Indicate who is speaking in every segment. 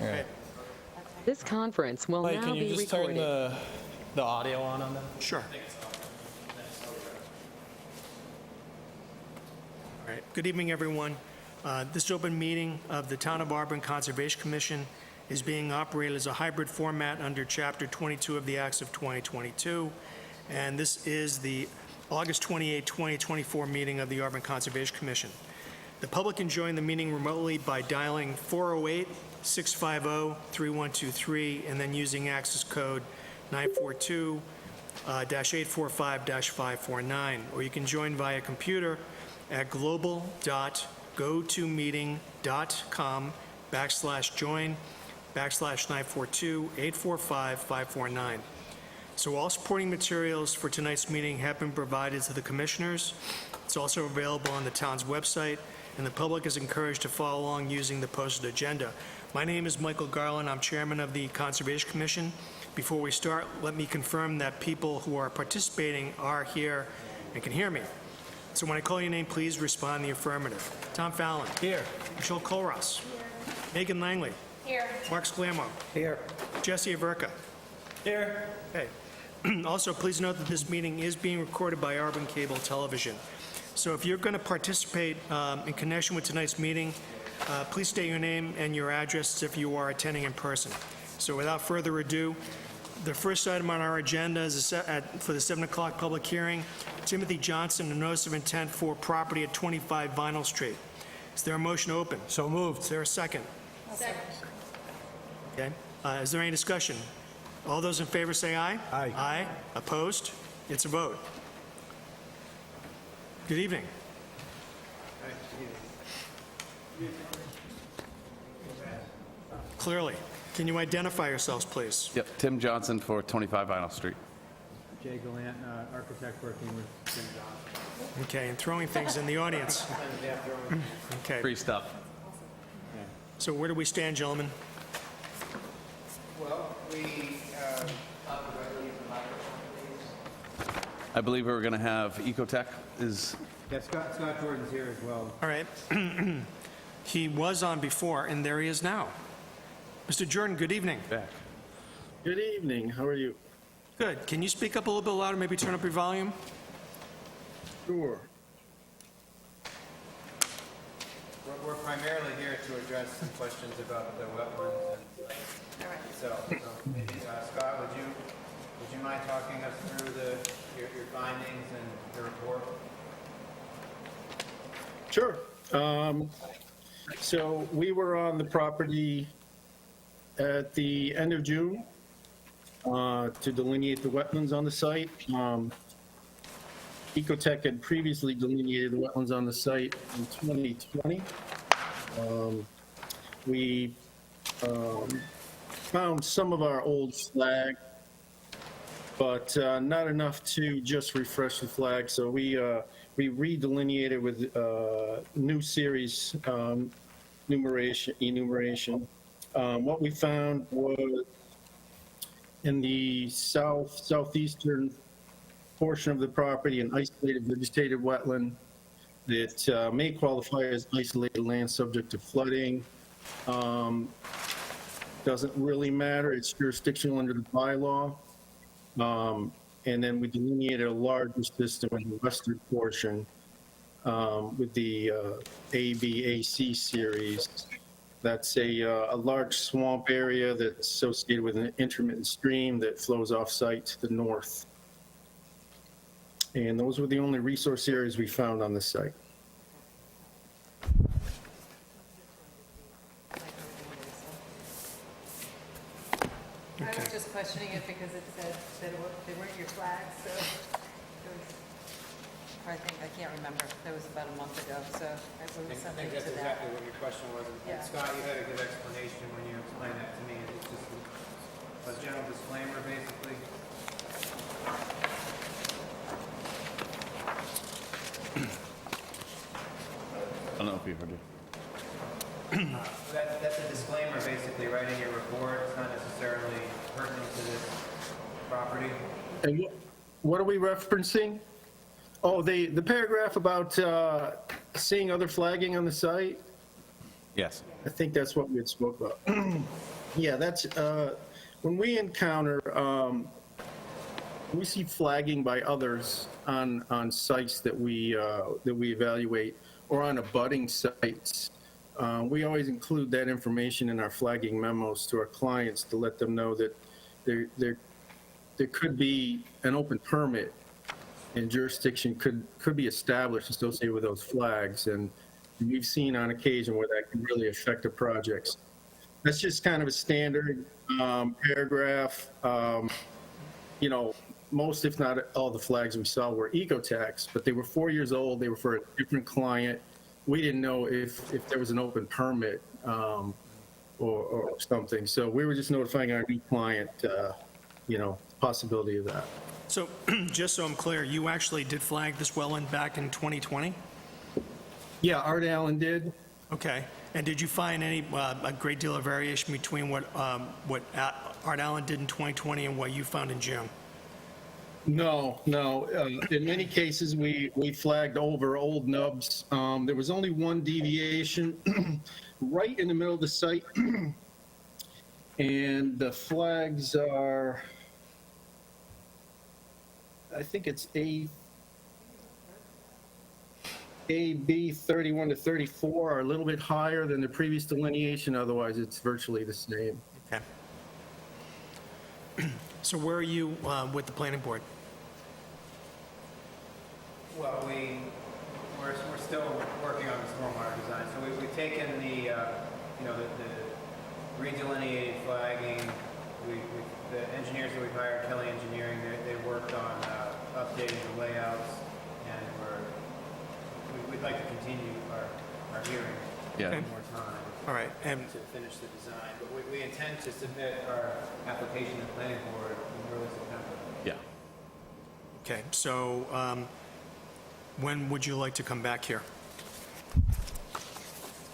Speaker 1: Right.
Speaker 2: This conference will
Speaker 1: Mike,
Speaker 2: now
Speaker 1: can you
Speaker 2: be
Speaker 1: just turn
Speaker 2: recorded.
Speaker 1: the audio on that?
Speaker 3: Sure. All right. Good evening, everyone. This open meeting of the Town of Auburn Conservation Commission is being operated as a hybrid format under Chapter 22 of the Acts of 2022, and this is the August 28, 2024 meeting of the Auburn Conservation Commission. The public can join the meeting remotely by dialing 408-650-3123 and then using access code 942-845-549, or you can join via computer at global.go-to-meeting.com/join/942-845-549. So all supporting materials for tonight's meeting have been provided to the commissioners. It's also available on the town's website, and the public is encouraged to follow along using the posted agenda. My name is Michael Garland. I'm chairman of the Conservation Commission. Before we start, let me confirm that people who are participating are here and can hear me. So when I call your name, please respond in the affirmative. Tom Fallon.
Speaker 1: Here.
Speaker 3: Michelle Colross. Megan Langley.
Speaker 4: Here.
Speaker 3: Mark Sclammo.
Speaker 1: Here.
Speaker 3: Jesse Averka.
Speaker 1: Here.
Speaker 3: Okay. Also, please note that this meeting is being recorded by Auburn Cable Television. So if you're going to participate in connection with tonight's meeting, please state your name and your address if you are attending in person. So without further ado, the first item on our agenda is for the 7 o'clock public hearing, Timothy Johnson, a notice of intent for property at 25 Vinyl Street. Is there a motion to open?
Speaker 1: So moved.
Speaker 3: Is there a second?
Speaker 4: Second.
Speaker 3: Okay. Is there any discussion? All those in favor say aye.
Speaker 1: Aye.
Speaker 3: Aye. Opposed? It's a vote. Good evening. Clearly. Can you identify yourselves, please?
Speaker 5: Yep, Tim Johnson for 25 Vinyl Street.
Speaker 6: Jay Gallant, architect working with Jim Johnson.
Speaker 3: Okay, and throwing things in the audience. Okay,
Speaker 5: Free stuff.
Speaker 3: so where do we stand, gentlemen?
Speaker 7: Well,
Speaker 5: I believe we're going to have Ecotech is,
Speaker 6: Yeah, Scott Jordan's here as well.
Speaker 3: All right. He was on before, and there he is now. Mr. Jordan, good evening.
Speaker 5: back.
Speaker 8: Good evening. How are you?
Speaker 3: Good. Can you speak up a little bit louder, maybe turn up your volume?
Speaker 8: Sure.
Speaker 7: we're primarily here to address some questions about the wetlands and
Speaker 4: All right.
Speaker 7: so maybe, Scott, would you mind talking us through your findings and the report?
Speaker 8: Sure. So we were on the property at the end of June to delineate the wetlands on the site. Ecotech had previously delineated the wetlands on the site in 2020. We found some of our old flag, but not enough to just refresh the flag. So we redelineated with new series enumeration. What we found was in the southeastern portion of the property, an isolated vegetated wetland that may qualify as isolated land subject to flooding. Doesn't really matter. It's jurisdictional under the bylaw. And then we delineated a larger system in the western portion with the ABAC series. That's a large swamp area that's associated with an intermittent stream that flows off-site to the north. And those were the only resource areas we found on the site.
Speaker 4: I was just questioning it because it said that they weren't your flags, so it was, or I can't remember. That was about a month ago, so I wrote
Speaker 7: I
Speaker 4: something
Speaker 7: think that's
Speaker 4: to that.
Speaker 7: exactly what your question was. And
Speaker 4: Yeah.
Speaker 7: Scott, you had a good explanation when you explained that to me. It's just a general disclaimer, basically.
Speaker 5: I don't know if you've heard it.
Speaker 7: That's a disclaimer, basically, right in your report. It's not necessarily pertinent to this property.
Speaker 8: And what are we referencing? Oh, the paragraph about seeing other flagging on the site?
Speaker 5: Yes.
Speaker 8: I think that's what we had spoke about. Yeah, that's, when we encounter, we see flagging by others on sites that we evaluate, or on abutting sites. We always include that information in our flagging memos to our clients to let them know that there could be an open permit and jurisdiction could be established associated with those flags. And we've seen on occasion where that can really affect the projects. That's just kind of a standard paragraph. You know, most, if not all, the flags we saw were Ecotex, but they were 4 years old. They were for a different client. We didn't know if there was an open permit or something. So we were just notifying our new client, you know, possibility of that.
Speaker 3: So, just so I'm clear, you actually did flag this wetland back in 2020?
Speaker 8: Yeah, Art Allen did.
Speaker 3: Okay. And did you find any, a great deal of variation between what Art Allen did in 2020 and what you found in June?
Speaker 8: No. In many cases, we flagged over old nubs. There was only one deviation right in the middle of the site. And the flags are, I think it's AB 31 to 34 are a little bit higher than the previous delineation. Otherwise, it's virtually the same.
Speaker 3: Okay. So where are you with the planning board?
Speaker 7: Well, we're still working on the stormwater design, so we've taken the, you know, the redelineated flagging. The engineers that we've hired, Kelly Engineering, they worked on updating the layouts, and we'd like to continue our hearing
Speaker 5: Yeah.
Speaker 7: one more time
Speaker 3: All right, and
Speaker 7: to finish the design, but we intend to submit our application to the planning board in early September.
Speaker 5: Yeah.
Speaker 3: okay, so when would you like to come back here?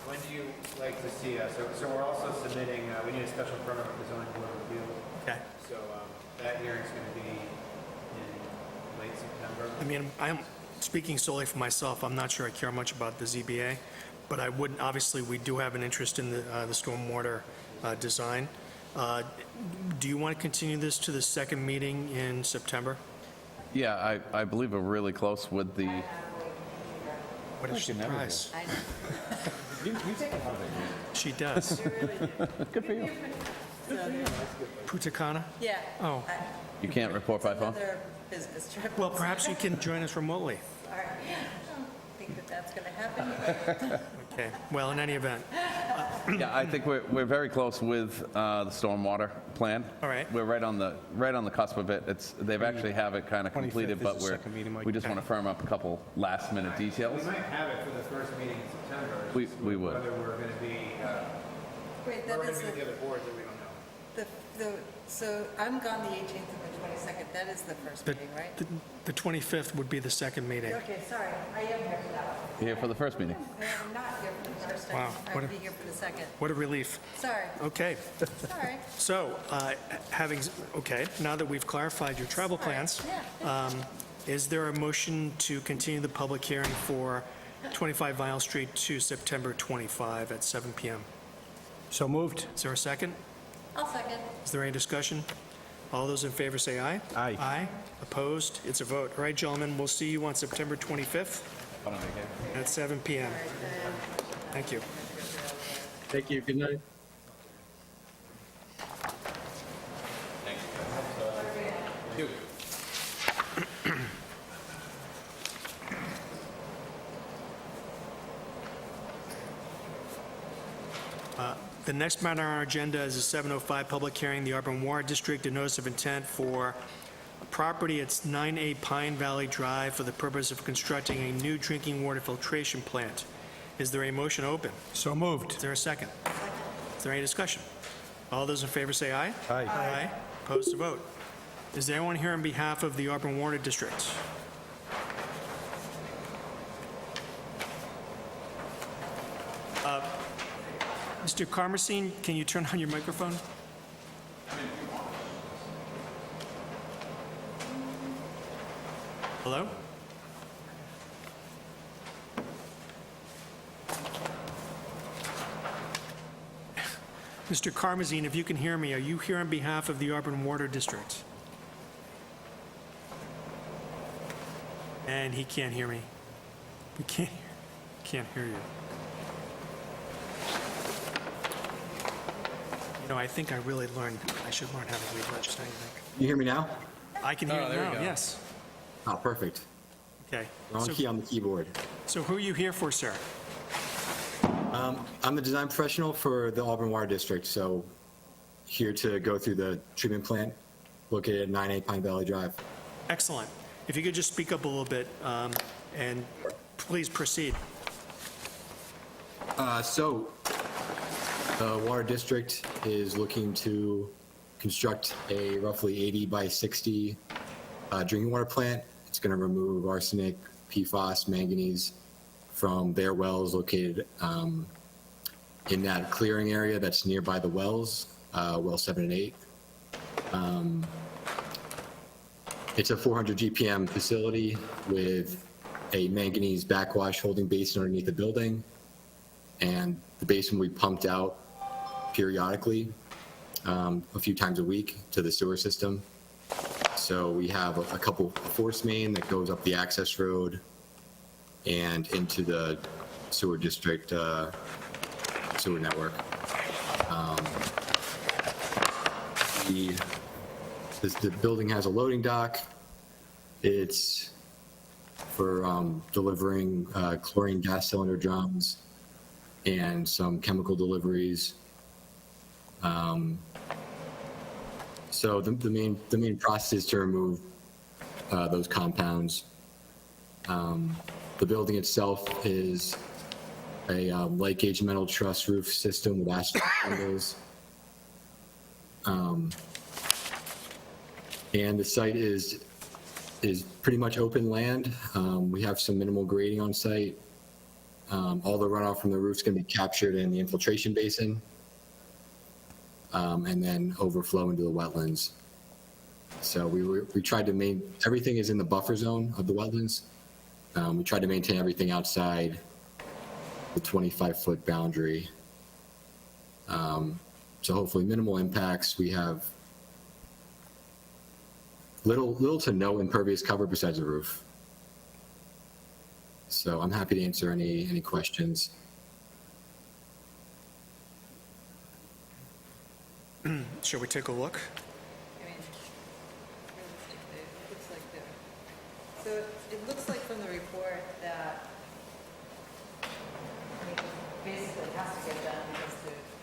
Speaker 7: When do you like to see us? So we're also submitting, we need a special permit for the zoning board of review.
Speaker 3: Okay.
Speaker 7: So that hearing's going to be in late September.
Speaker 3: I mean, I'm speaking solely for myself. I'm not sure I care much about the ZBA, but I wouldn't, obviously, we do have an interest in the stormwater design. Do you want to continue this to the second meeting in September?
Speaker 5: Yeah, I believe we're really close with the,
Speaker 3: What a surprise.
Speaker 4: I know.
Speaker 3: She does.
Speaker 5: good for you.
Speaker 3: Putakana?
Speaker 4: Yeah.
Speaker 3: Oh.
Speaker 5: You can't report by phone?
Speaker 4: Another business trip.
Speaker 3: Well, perhaps you can join us remotely.
Speaker 4: All right. I don't think that that's going to happen.
Speaker 3: Okay, well, in any event,
Speaker 5: Yeah, I think we're very close with the stormwater plan.
Speaker 3: All right.
Speaker 5: We're right on the cusp of it. They've actually have it kind of completed,
Speaker 1: 25th
Speaker 5: but
Speaker 1: is the second meeting, Mike.
Speaker 5: we just want to firm up a couple last minute details.
Speaker 7: We might have it for the first meeting in September. It's
Speaker 5: We
Speaker 7: just
Speaker 5: would.
Speaker 7: Whether we're going to be,
Speaker 4: Wait,
Speaker 7: we're
Speaker 4: that
Speaker 7: going
Speaker 4: is
Speaker 7: to be with the other boards that we don't know.
Speaker 4: so I'm gone the 18th and the 22nd. That is the first meeting, right?
Speaker 3: the 25th would be the second meeting.
Speaker 4: Okay, sorry. I am here for that one.
Speaker 5: Here for the first meeting.
Speaker 4: I am not here for the first.
Speaker 3: Wow,
Speaker 4: I
Speaker 3: what
Speaker 4: will
Speaker 3: a-
Speaker 4: be here for the second.
Speaker 3: What a relief.
Speaker 4: Sorry.
Speaker 3: Okay,
Speaker 4: Sorry.
Speaker 3: so, now that we've clarified your travel plans,
Speaker 4: Yeah.
Speaker 3: is there a motion to continue the public hearing for 25 Vinyl Street to September 25 at 7 PM?
Speaker 1: So moved.
Speaker 3: Is there a second?
Speaker 4: I'll second.
Speaker 3: Is there any discussion? All those in favor say aye.
Speaker 1: Aye.
Speaker 3: Aye. Opposed? It's a vote. All right, gentlemen, we'll see you on September 25th at 7 PM. Thank you.
Speaker 8: Thank you. Good night.
Speaker 3: The next matter on our agenda is a 7:05 public hearing, the Auburn Water District, a notice of intent for a property at 9A Pine Valley Drive for the purpose of constructing a new drinking water filtration plant. Is there a motion open?
Speaker 1: So moved.
Speaker 3: Is there a second? Is there any discussion? All those in favor say aye.
Speaker 1: Aye.
Speaker 3: Aye. Opposed to vote. Is there anyone here on behalf of the Auburn Water District? Mr. Carmesine, can you turn on your microphone? Hello? Mr. Karmazine, if you can hear me, are you here on behalf of the Auburn Water District? And he can't hear me. We can't hear you. You know, I think I really I should learn how to read lips, don't you think?
Speaker 9: You hear me now?
Speaker 3: I can hear you
Speaker 5: there we
Speaker 3: now,
Speaker 5: go.
Speaker 3: yes.
Speaker 9: Oh, perfect.
Speaker 3: Okay.
Speaker 9: Wrong key on the keyboard.
Speaker 3: So who are you here for, sir?
Speaker 9: I'm the design professional for the Auburn Water District, so here to go through the treatment plant located at 98 Pine Valley Drive.
Speaker 3: Excellent. If you could just speak up a little bit, and please proceed.
Speaker 9: So the Water District is looking to construct a roughly 80 by 60 drinking water plant. It's going to remove arsenic, PFAS, manganese from their wells located in that clearing area that's nearby the wells, well 7 and 8. It's a 400 GPM facility with a manganese backwash holding basin underneath the building, and the basin will be pumped out periodically, a few times a week to the sewer system. So we have a couple force main that goes up the access road and into the sewer district sewer network. The building has a loading dock. It's for delivering chlorine gas cylinder drums and some chemical deliveries. So the main process is to remove those compounds. The building itself is a light gauge metal truss roof system with asphalt shingles. And the site is pretty much open land. We have some minimal grading on site. All the runoff from the roof is going to be captured in the infiltration basin, and then overflow into the wetlands. So we tried to everything is in the buffer zone of the wetlands. We tried to maintain everything outside the 25-foot boundary. So hopefully minimal impacts. We have little to no impervious cover besides the roof. So I'm happy to answer any questions.
Speaker 3: Shall we take a look?
Speaker 4: I mean, realistically, it looks like so it looks like from the report that, I mean, basically it has to get done because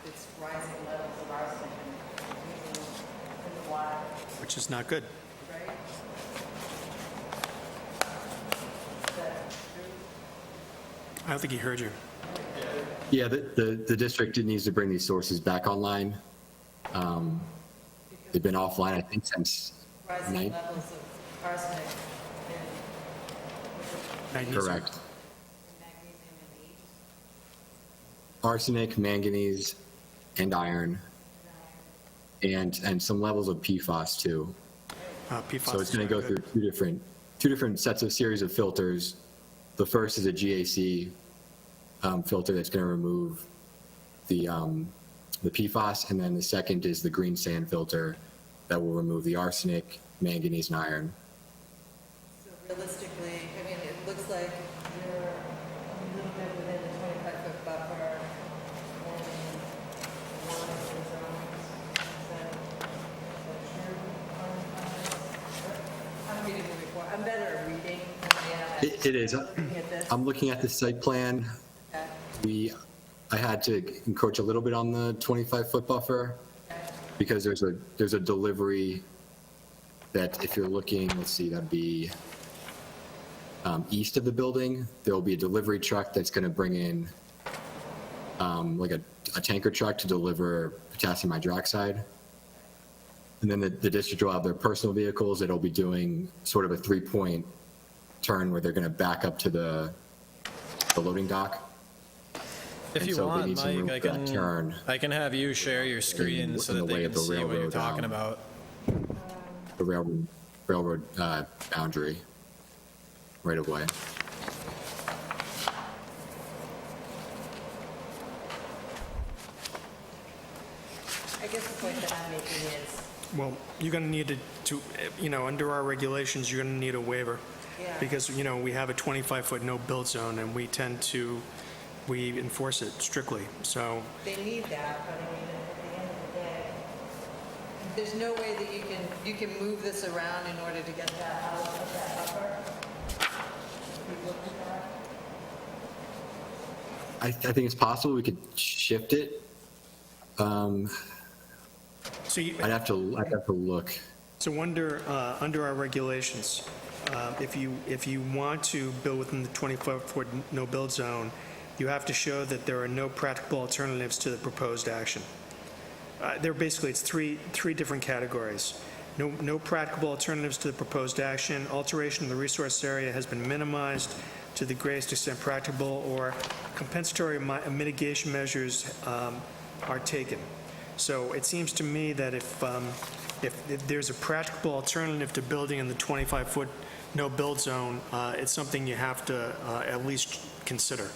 Speaker 4: it's rising levels of arsenic in the water,
Speaker 3: Which is not good.
Speaker 4: right? Is that true?
Speaker 3: I don't think he heard you.
Speaker 9: Yeah, the district needs to bring these sources back online. They've been offline, I think, since
Speaker 4: Rising
Speaker 9: Nine-
Speaker 4: levels of arsenic in
Speaker 3: Magnesium.
Speaker 9: correct.
Speaker 4: magnesium and E.
Speaker 9: Arsenic, manganese, and iron, and some levels of PFAS too.
Speaker 3: PFAS
Speaker 9: So it's
Speaker 3: is
Speaker 9: going to
Speaker 3: not
Speaker 9: go
Speaker 3: good.
Speaker 9: through two different sets of series of filters. The first is a GAC filter that's going to remove the PFAS, and then the second is the green sand filter that will remove the arsenic, manganese, and iron.
Speaker 4: So realistically, I mean, it looks like you're a little bit within the 25-foot buffer and one of the zones. Is that true? I'm reading the report. I'm better at reading than I am at
Speaker 9: It is.
Speaker 4: looking at this.
Speaker 9: I'm looking at the site plan.
Speaker 4: Okay.
Speaker 9: I had to encroach a little bit on the 25-foot buffer because there's a delivery that if you're looking, let's see, that'd be east of the building. There will be a delivery truck that's going to bring in like a tanker truck to deliver potassium hydroxide. And then the district will have their personal vehicles that'll be doing sort of a 3-point turn where they're going to back up to the loading dock.
Speaker 10: If
Speaker 9: And
Speaker 10: you
Speaker 9: so they
Speaker 10: want,
Speaker 9: need some room
Speaker 10: Mike,
Speaker 9: for that turn.
Speaker 10: I can have you share your screen so
Speaker 9: in
Speaker 10: that
Speaker 9: the way
Speaker 10: they
Speaker 9: of
Speaker 10: can
Speaker 9: the
Speaker 10: see what you're
Speaker 9: railroad,
Speaker 10: talking about.
Speaker 9: The railroad boundary right of way.
Speaker 4: I guess the point that I'm making is,
Speaker 3: Well, you're going to need under our regulations, you're going to need a waiver.
Speaker 4: Yeah.
Speaker 3: Because, we have a 25-foot no-build zone, and we enforce it strictly, so,
Speaker 4: they need that, but I mean, at the end of the day, there's no way that you can move this around in order to get that out of that buffer? We looked at that?
Speaker 9: I think it's possible we could shift it.
Speaker 3: so
Speaker 9: I'd have to look.
Speaker 3: So under our regulations, if you want to build within the 25-foot no-build zone, you have to show that there are no practical alternatives to the proposed action. It's three different categories. No practical alternatives to the proposed action, alteration of the resource area has been minimized to the greatest extent practicable, or compensatory mitigation measures are taken. So it seems to me that if there's a practical alternative to building in the 25-foot no-build zone, it's something you have to at least consider.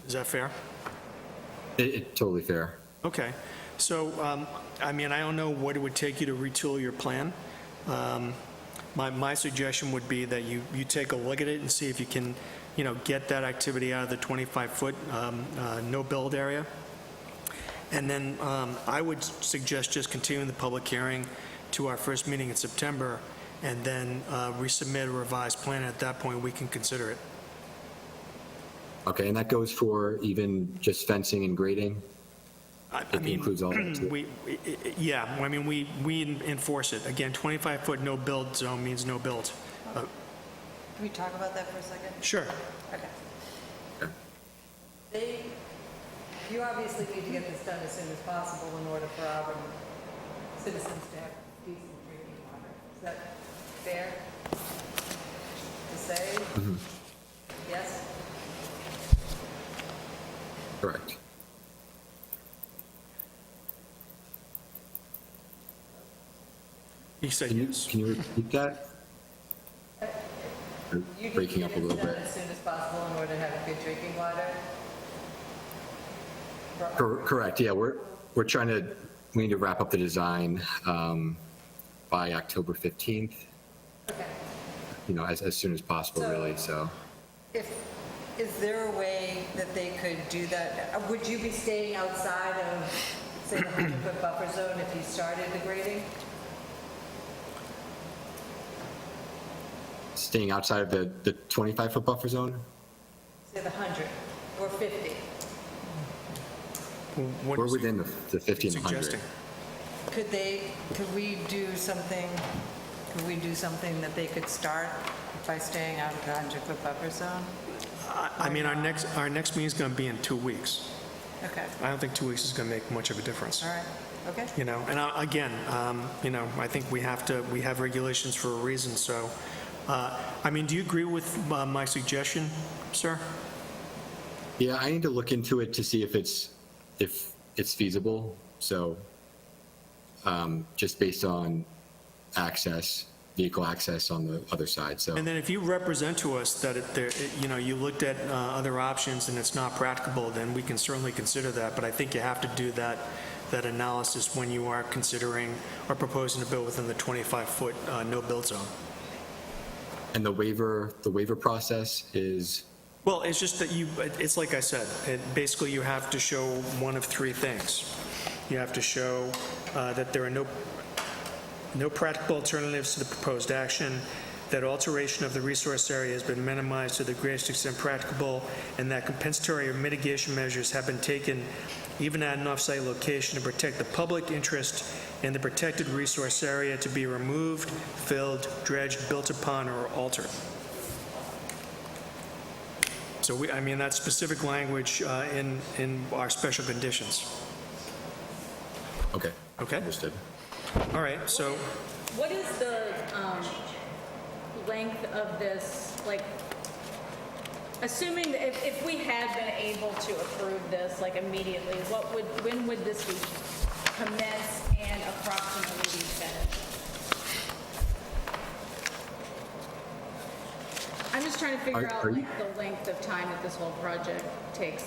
Speaker 3: Is that fair?
Speaker 9: It's totally fair.
Speaker 3: Okay. So, I don't know what it would take you to retool your plan. My suggestion would be that you take a look at it and see if you can, get that activity out of the 25-foot no-build area. And then I would suggest just continuing the public hearing to our first meeting in September, and then resubmit a revised plan. At that point, we can consider it.
Speaker 9: Okay, and that goes for even just fencing and grading?
Speaker 3: I
Speaker 9: It
Speaker 3: mean,
Speaker 9: includes all that too?
Speaker 3: we enforce it. Again, 25-foot no-build zone means no build.
Speaker 4: Can we talk about that for a second?
Speaker 3: Sure.
Speaker 4: Okay.
Speaker 9: Okay.
Speaker 4: You obviously need to get this done as soon as possible in order for our citizens to have decent drinking water. Is that fair to say? Yes?
Speaker 9: Correct.
Speaker 3: He said
Speaker 9: Can you,
Speaker 3: yes.
Speaker 9: can you repeat that? You're
Speaker 4: You need
Speaker 9: breaking
Speaker 4: to
Speaker 9: up a
Speaker 4: get
Speaker 9: little
Speaker 4: this done
Speaker 9: bit.
Speaker 4: as soon as possible in order to have good drinking water?
Speaker 9: Correct, yeah, we need to wrap up the design by October 15th,
Speaker 4: Okay.
Speaker 9: as soon as possible, really, so.
Speaker 4: Is there a way that they could do that? Would you be staying outside of, say, the 100-foot buffer zone if you started the grading?
Speaker 9: Staying outside of the 25-foot buffer zone?
Speaker 4: Say the 100 or 50?
Speaker 3: What
Speaker 9: We're
Speaker 3: is
Speaker 9: within the 50 and 100.
Speaker 3: suggesting?
Speaker 4: Could we do something that they could start by staying out of the 100-foot buffer zone?
Speaker 3: Our next meeting is going to be in 2 weeks.
Speaker 4: Okay,
Speaker 3: I don't think 2 weeks is going to make much of a difference.
Speaker 4: all right, okay.
Speaker 3: And again, I think we have regulations for a reason, so, do you agree with my suggestion, sir?
Speaker 9: Yeah, I need to look into it to see if it's feasible, so, just based on vehicle access on the other side, so.
Speaker 3: And then if you represent to us that you looked at other options and it's not practicable, then we can certainly consider that, but I think you have to do that analysis when you are considering or proposing to build within the 25-foot no-build zone.
Speaker 9: And the waiver process is,
Speaker 3: Well, it's just that it's like I said, basically you have to show one of three things. You have to show that there are no practical alternatives to the proposed action, that alteration of the resource area has been minimized to the greatest extent practicable, and that compensatory or mitigation measures have been taken even at an off-site location to protect the public interest in the protected resource area to be removed, filled, dredged, built upon, or altered. So that's specific language in our special conditions.
Speaker 9: okay.
Speaker 3: Okay?
Speaker 9: Understood.
Speaker 3: All right, so
Speaker 11: What is the length of this, assuming that if we had been able to approve this, immediately, when would this be commenced and approximately be finished? I'm just trying to figure out,
Speaker 9: Are you-
Speaker 11: the length of time that this whole project takes,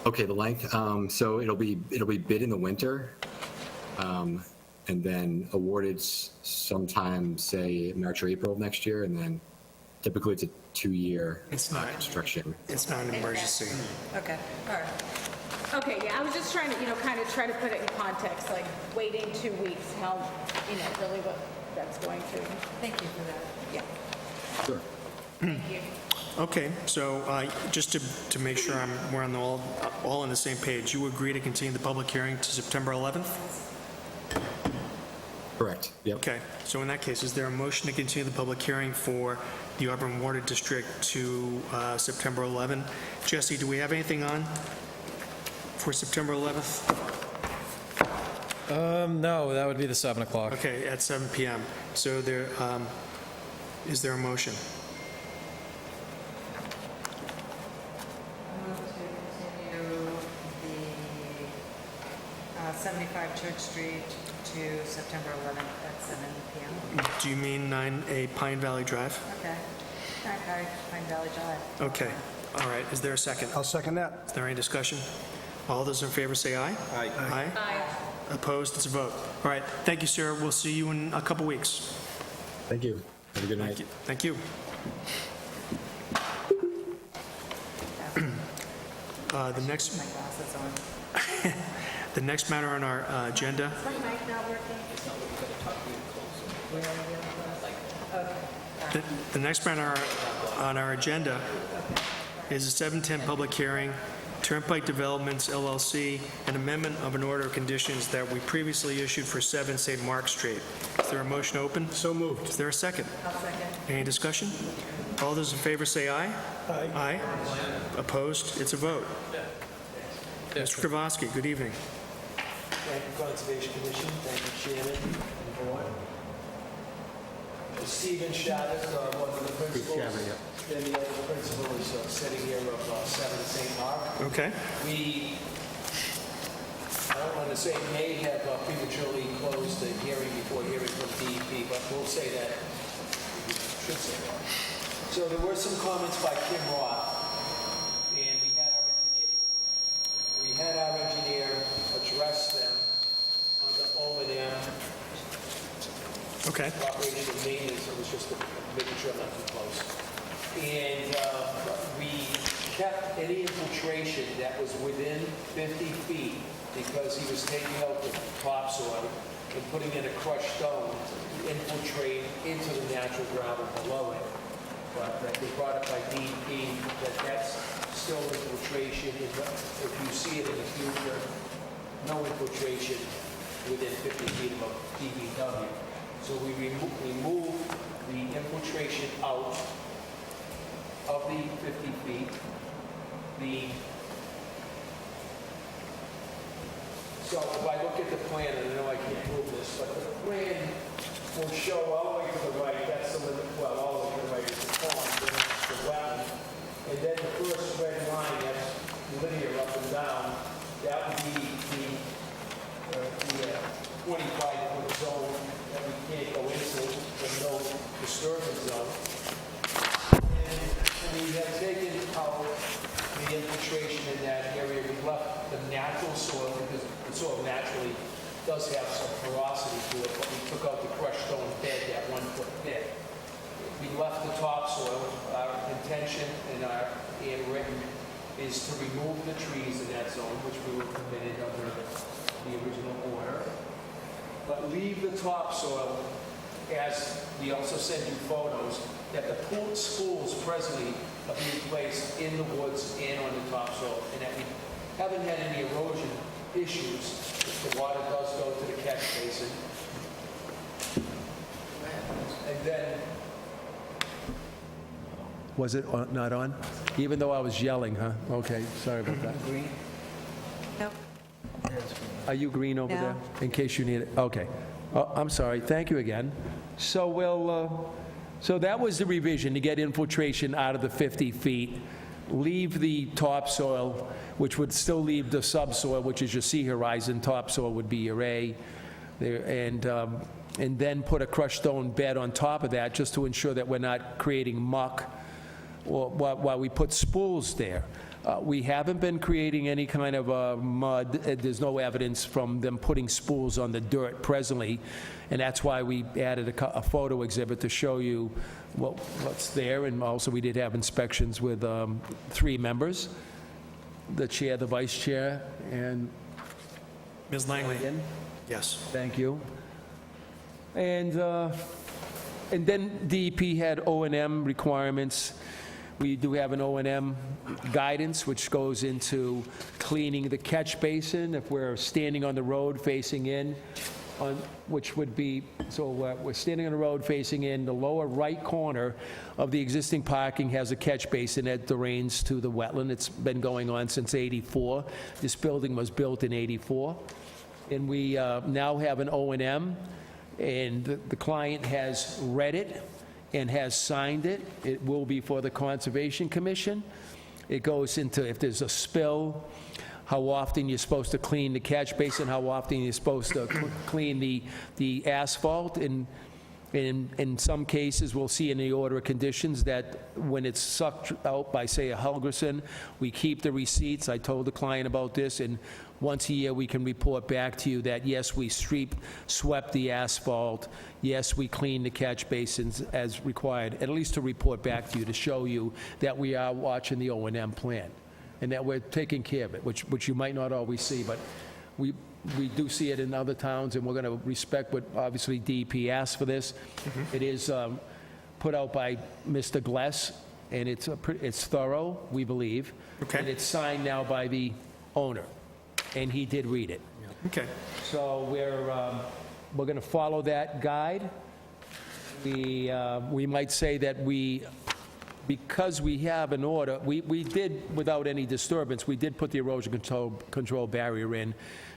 Speaker 9: Okay, the length, so it'll be bid in the winter, and then awarded sometime, say, March or April of next year, and then typically it's a 2-year
Speaker 3: It's not.
Speaker 9: construction.
Speaker 3: It's not an emergency.
Speaker 4: Okay, all right.
Speaker 11: Okay, yeah, I was just trying to, kind of try to put it in context, like waiting 2 weeks, how, really what that's going to,
Speaker 4: Thank you for that.
Speaker 11: yeah.
Speaker 9: Sure.
Speaker 11: Thank you.
Speaker 3: Okay, so just to make sure we're on all on the same page, you agree to continue the public hearing to September 11th?
Speaker 9: Correct, yep.
Speaker 3: Okay, so in that case, is there a motion to continue the public hearing for the Auburn Water District to September 11? Jesse, do we have anything on for September 11th?
Speaker 10: No, that would be the 7 o'clock.
Speaker 3: Okay, at 7 PM. So is there a motion?
Speaker 4: Move to continue the 75 Church Street to September 11th at 7 PM.
Speaker 3: Do you mean 9A Pine Valley Drive?
Speaker 4: Okay. Okay, Pine Valley Drive.
Speaker 3: Okay, all right, is there a second?
Speaker 1: I'll second that.
Speaker 3: Is there any discussion? All those in favor say aye. Aye. Aye?
Speaker 11: Aye.
Speaker 3: Opposed, it's a vote. All right, thank you, sir. We'll see you in a couple weeks.
Speaker 9: Thank you. Have a good night.
Speaker 3: Thank you. The next,
Speaker 4: My glasses on.
Speaker 3: the next matter on our agenda,
Speaker 4: My mic not working?
Speaker 3: the next matter on our agenda is a 710 public hearing, Turnpike Developments LLC, an amendment of an order of conditions that we previously issued for 7 St. Mark Street. Is there a motion open?
Speaker 1: So moved.
Speaker 3: Is there a second?
Speaker 4: I'll second.
Speaker 3: Any discussion? All those in favor say aye.
Speaker 1: Aye.
Speaker 3: Aye. Opposed? It's a vote. Mr. Kravosky, good evening.
Speaker 12: Thank you, Conservation Commission. Thank you, Chairman and Board. Stephen Shattuck, one of the principals, and the other principal is sitting here of 7 St. Mark.
Speaker 3: Okay.
Speaker 12: We, I don't want to say may have prematurely closed the hearing before hearing from DEP, but we'll say that, we should say that. So there were some comments by Kim Roth, and we had our engineer address them under O&M,
Speaker 3: Okay.
Speaker 12: operation and maintenance. It was just making sure I'm not too close. And we kept any infiltration that was within 50 feet because he was taking out the topsoil and putting in a crushed stone to infiltrate into the natural gravel below it. But they brought up by DEP that that's still infiltration. If you see it in the future, no infiltration within 50 feet of a DPW. So we remove the infiltration out of the 50 feet. So if I look at the plan, and I know I can't move this, but the plan will show all the way to the right, that's the limit, well, all the way to the right is the pond, then it's the wetland. And then the first red line, that's linear up and down, that would be the 25-foot zone that we can't go into, the no disturbance zone. And we have taken out the infiltration in that area. We left the natural soil, because the soil naturally does have some porosity to it, but we took out the crushed stone bed, that 1-foot bed. We left the topsoil. Our intention and written is to remove the trees in that zone, which we were permitted under the original order, but leave the topsoil, as we also send you photos, that the schools presently are being placed in the woods and on the topsoil, and that we haven't had any erosion issues if the water does go to the catch basin. And then
Speaker 1: Was it not on? Even though I was yelling, huh? Okay, sorry about that.
Speaker 4: Nope.
Speaker 1: Are you green over
Speaker 4: No.
Speaker 1: there? In case you need it? Okay. Oh, I'm sorry. Thank you again. So so that was the revision, to get infiltration out of the 50 feet, leave the topsoil, which would still leave the subsoil, which is your sea horizon. Topsoil would be your A. There, and then put a crushed stone bed on top of that, just to ensure that we're not creating muck while we put spools there. We haven't been creating any kind of mud. There's no evidence from them putting spools on the dirt presently, and that's why we added a photo exhibit to show you what's there. And also, we did have inspections with 3 members, the chair, the vice chair, and
Speaker 3: Ms. Langley? Yes.
Speaker 1: thank you. And then DEP had O&M requirements. We do have an O&M guidance, which goes into cleaning the catch basin if we're standing on the road facing in, which would be, so we're standing on the road facing in, the lower right corner of the existing parking has a catch basin that drains to the wetland. It's been going on since '84. This building was built in '84. And we now have an O&M, and the client has read it and has signed it. It will be for the Conservation Commission. It goes into if there's a spill, how often you're supposed to clean the catch basin, how often you're supposed to clean the asphalt. And in some cases, we'll see in the order of conditions that when it's sucked out by, say, a Helgerson, we keep the receipts. I told the client about this, and once a year, we can report back to you that, yes, we swept the asphalt, yes, we cleaned the catch basins as required, at least to report back to you, to show you that we are watching the O&M plan, and that we're taking care of it, which you might not always see, but we do see it in other towns, and we're going to respect what, obviously, DEP asked for this. It is put out by Mr. Gless, and it's thorough, we believe.
Speaker 3: Okay.
Speaker 1: And it's signed now by the owner, and he did read it.
Speaker 3: Okay.
Speaker 1: So we're going to follow that guide. We might say that because we have an order, we did, without any disturbance, we did put the erosion control barrier in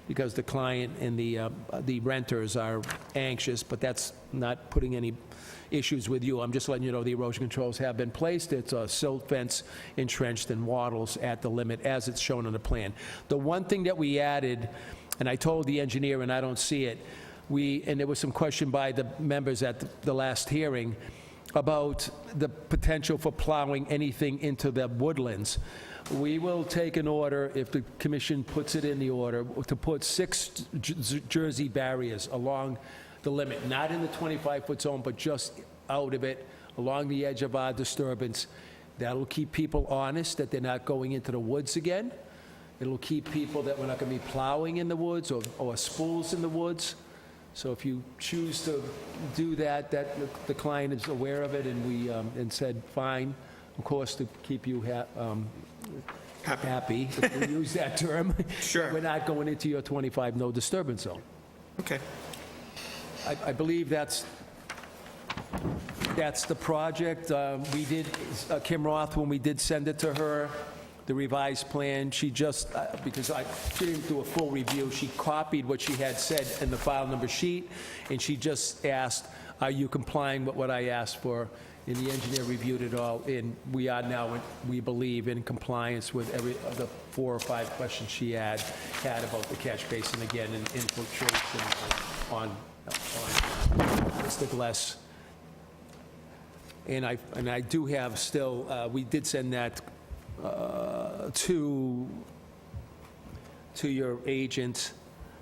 Speaker 1: because the client and the renters are anxious, but that's not putting any issues with you. I'm just letting you know the erosion controls have been placed. It's a silt fence entrenched in wattles at the limit as it's shown on the plan. The one thing that we added, and I told the engineer, and I don't see it, and there was some question by the members at the last hearing about the potential for plowing anything into the woodlands. We will take an order, if the commission puts it in the order, to put 6 Jersey barriers along the limit, not in the 25-foot zone, but just out of it, along the edge of our disturbance. That'll keep people honest, that they're not going into the woods again. It'll keep people that we're not going to be plowing in the woods or spools in the woods. So if you choose to do that, the client is aware of it, and we and said, fine, of course, to keep you happy, if we use that term.
Speaker 3: Sure.
Speaker 1: We're not going into your 25 no disturbance zone.
Speaker 3: Okay.
Speaker 1: I believe that's the project. We did, Kim Roth, when we did send it to her, the revised plan, she just, because she didn't do a full review, she copied what she had said in the file number sheet, and she just asked, are you complying with what I asked for? And the engineer reviewed it all, and we are now, we believe, in compliance with every of the 4 or 5 questions she had about the catch basin again, and infiltration on Mr. Gless. And I do have still, we did send that to your agent,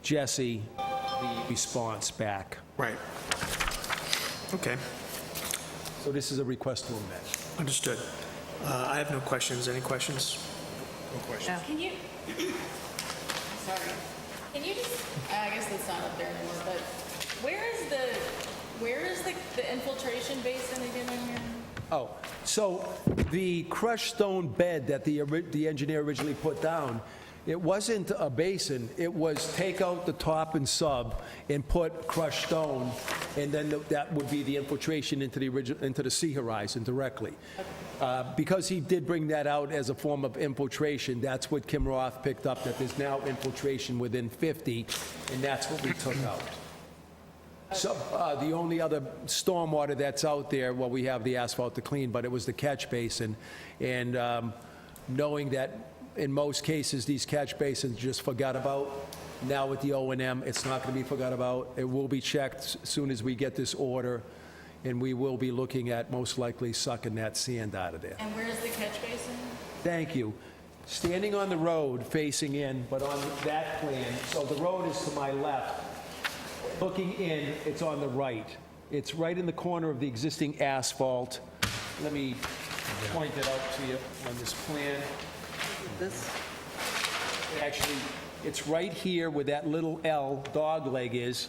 Speaker 1: Jesse, the response back.
Speaker 3: Right. Okay.
Speaker 1: So this is a request to amend.
Speaker 3: Understood. I have no questions. Any questions? No questions.
Speaker 11: Can you, sorry, can you just, I guess that's not up there anymore, but where is the infiltration basin again in here?
Speaker 1: Oh, so the crushed stone bed that the engineer originally put down, it wasn't a basin, it was take out the top and sub and put crushed stone, and then that would be the infiltration into the sea horizon directly. Because he did bring that out as a form of infiltration, that's what Kim Roth picked up, that there's now infiltration within 50, and that's what we took out. So the only other stormwater that's out there, well, we have the asphalt to clean, but it was the catch basin. And knowing that in most cases, these catch basins just forgot about, now with the O&M, it's not going to be forgot about. It will be checked as soon as we get this order, and we will be looking at most likely sucking that sand out of there.
Speaker 11: And where's the catch basin?
Speaker 1: Thank you. standing on the road facing in, but on that plan, so the road is to my left. Looking in, it's on the right. It's right in the corner of the existing asphalt. Let me point it out to you on this plan.
Speaker 4: This,
Speaker 1: Actually, it's right here where that little L dog leg is.